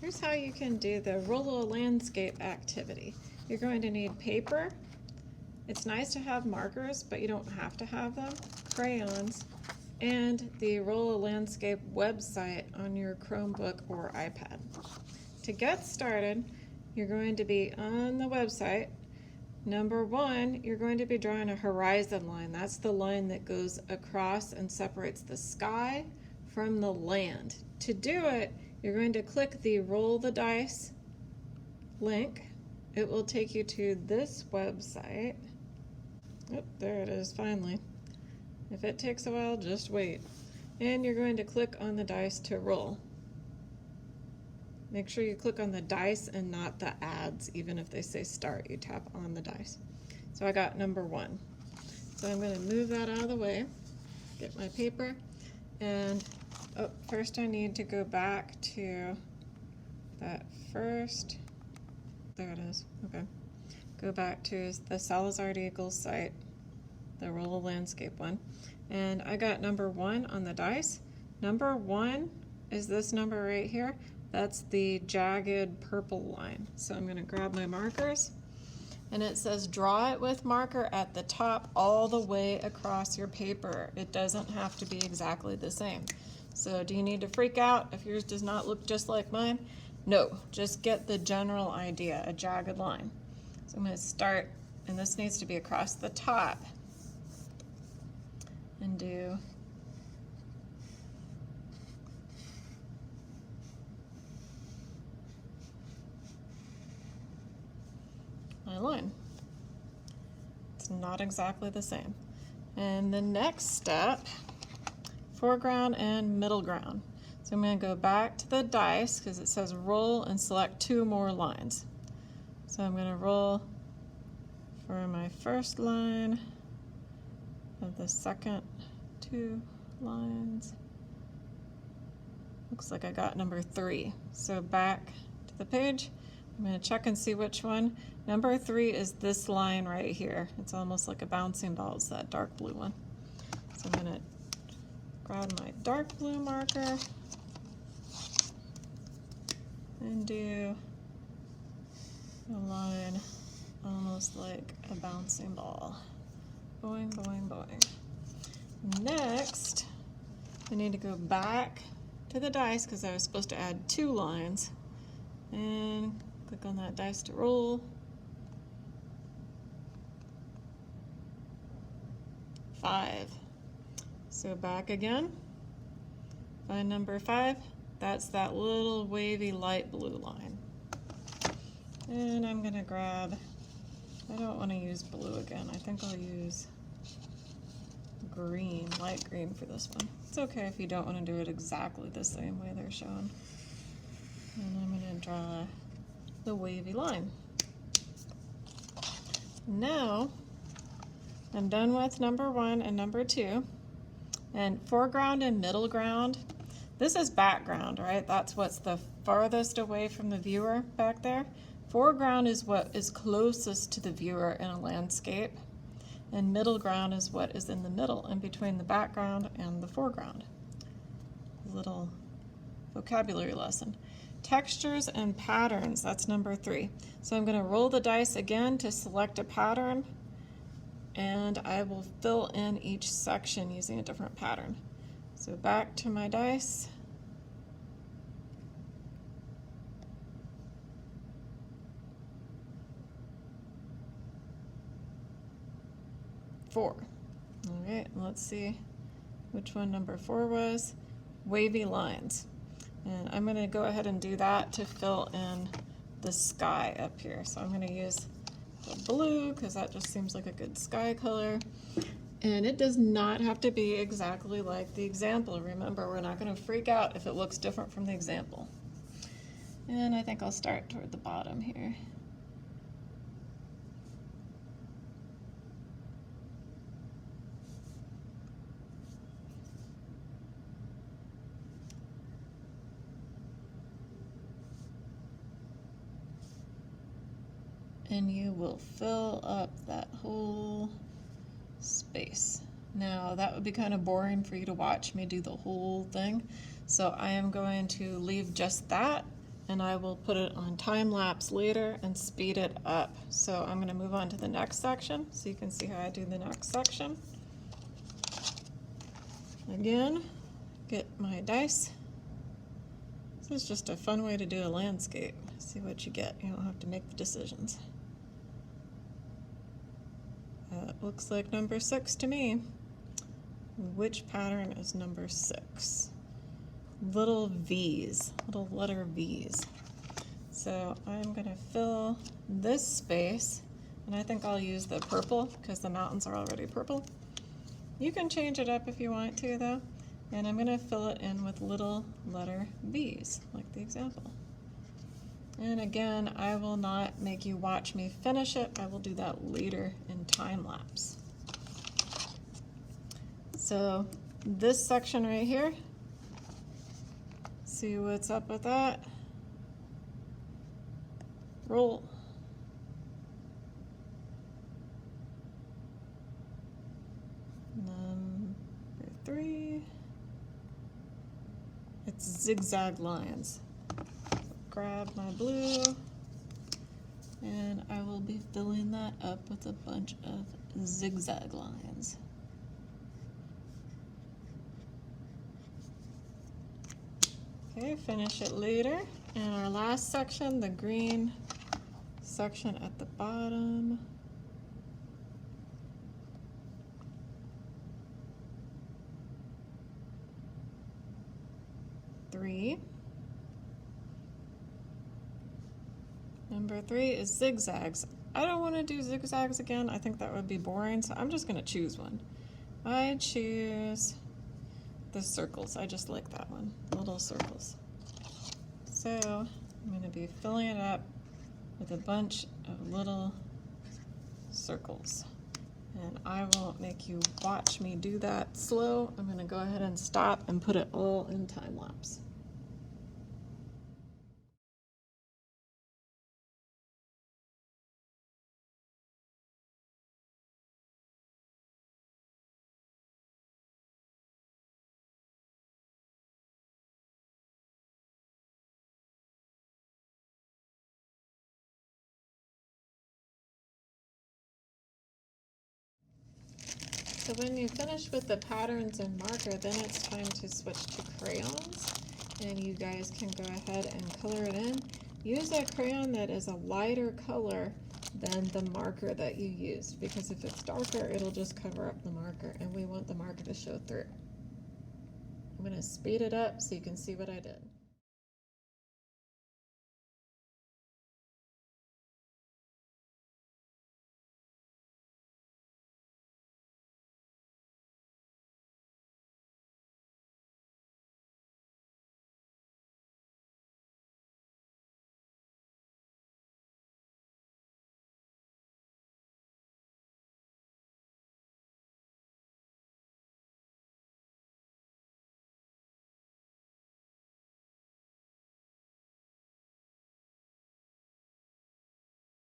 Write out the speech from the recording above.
Here's how you can do the roll a landscape activity. You're going to need paper. It's nice to have markers, but you don't have to have them. Crayons, and the Roll a Landscape website on your Chromebook or iPad. To get started, you're going to be on the website. Number one, you're going to be drawing a horizon line. That's the line that goes across and separates the sky from the land. To do it, you're going to click the Roll the Dice link. It will take you to this website. Oh, there it is, finally. If it takes a while, just wait. And you're going to click on the dice to roll. Make sure you click on the dice and not the ads. Even if they say start, you tap on the dice. So I got number one. So I'm going to move that out of the way, get my paper, and first I need to go back to that first, there it is, okay. Go back to the Salazar Eagles site, the Roll a Landscape one. And I got number one on the dice. Number one is this number right here. That's the jagged purple line. So I'm gonna grab my markers, and it says draw it with marker at the top all the way across your paper. It doesn't have to be exactly the same. So do you need to freak out if yours does not look just like mine? No, just get the general idea, a jagged line. So I'm gonna start, and this needs to be across the top, and do my line. It's not exactly the same. And the next step, foreground and middle ground. So I'm going to go back to the dice because it says roll and select two more lines. So I'm going to roll for my first line of the second two lines. Looks like I got number three. So back to the page. I'm going to check and see which one. Number three is this line right here. It's almost like a bouncing ball. It's that dark blue one. So I'm going to grab my dark blue marker and do a line almost like a bouncing ball. Boing, boing, boing. Next, I need to go back to the dice because I was supposed to add two lines, and click on that dice to roll. 5. So back again, find number 5. That's that little wavy light blue line. And I'm gonna grab, I don't want to use blue again. I think I'll use green, light green for this one. It's okay if you don't want to do it exactly the same way they're shown. And I'm gonna draw the wavy line. Now, I'm done with number 1 and number 2. And foreground and middle ground, this is background, right? That's what's the farthest away from the viewer back there. Foreground is what is closest to the viewer in a landscape, and middle ground is what is in the middle, in between the background and the foreground. A little vocabulary lesson. Textures and patterns, that's number 3. So I'm going to roll the dice again to select a pattern, and I will fill in each section using a different pattern. So back to my dice. Four. All right, let's see which one number 4 was. Wavy lines. And I'm going to go ahead and do that to fill in the sky up here. So I'm going to use the blue because that just seems like a good sky color. And it does not have to be exactly like the example. Remember, we're not going to freak out if it looks different from the example. And I think I'll start toward the bottom here. And you will fill up that whole space. Now that would be kind of boring for you to watch me do the whole thing, so I am going to leave just that and I will put it on time lapse later and speed it up. So I'm going to move on to the next section so you can see how I do the next section. Again, get my dice. This is just a fun way to do a landscape. See what you get. You don't have to make the decisions. Looks like number 6 to me. Which pattern is number 6? Little V's, little letter V's. So I'm gonna fill this space, and I think I'll use the purple because the mountains are already purple. You can change it up if you want to though. And I'm gonna fill it in with little letter V's, like the example. And again, I will not make you watch me finish it. I will do that later in time lapse. So this section right here, see what's up with that? Roll. Number 3. It's zigzag lines. So grab my blue, and I will be filling that up with a bunch of zigzag lines. Okay, finish it later. And our last section, the green section at the bottom. Number 3 is zigzags. I don't want to do zigzags again. I think that would be boring, so I'm just going to choose one. I choose the circles. I just like that one, little circles. So I'm going to be filling it up with a bunch of little circles. And I won't make you watch me do that slow. I'm going to go ahead and stop and put it all in time lapse. So when you finish with the patterns and marker, then it's time to switch to crayons, and you guys can go ahead and color it in. Use a crayon that is a lighter color than the marker that you used, because if it's darker, it'll just cover up the marker, and we want the marker to show through. I'm going to speed it up so you can see what I did.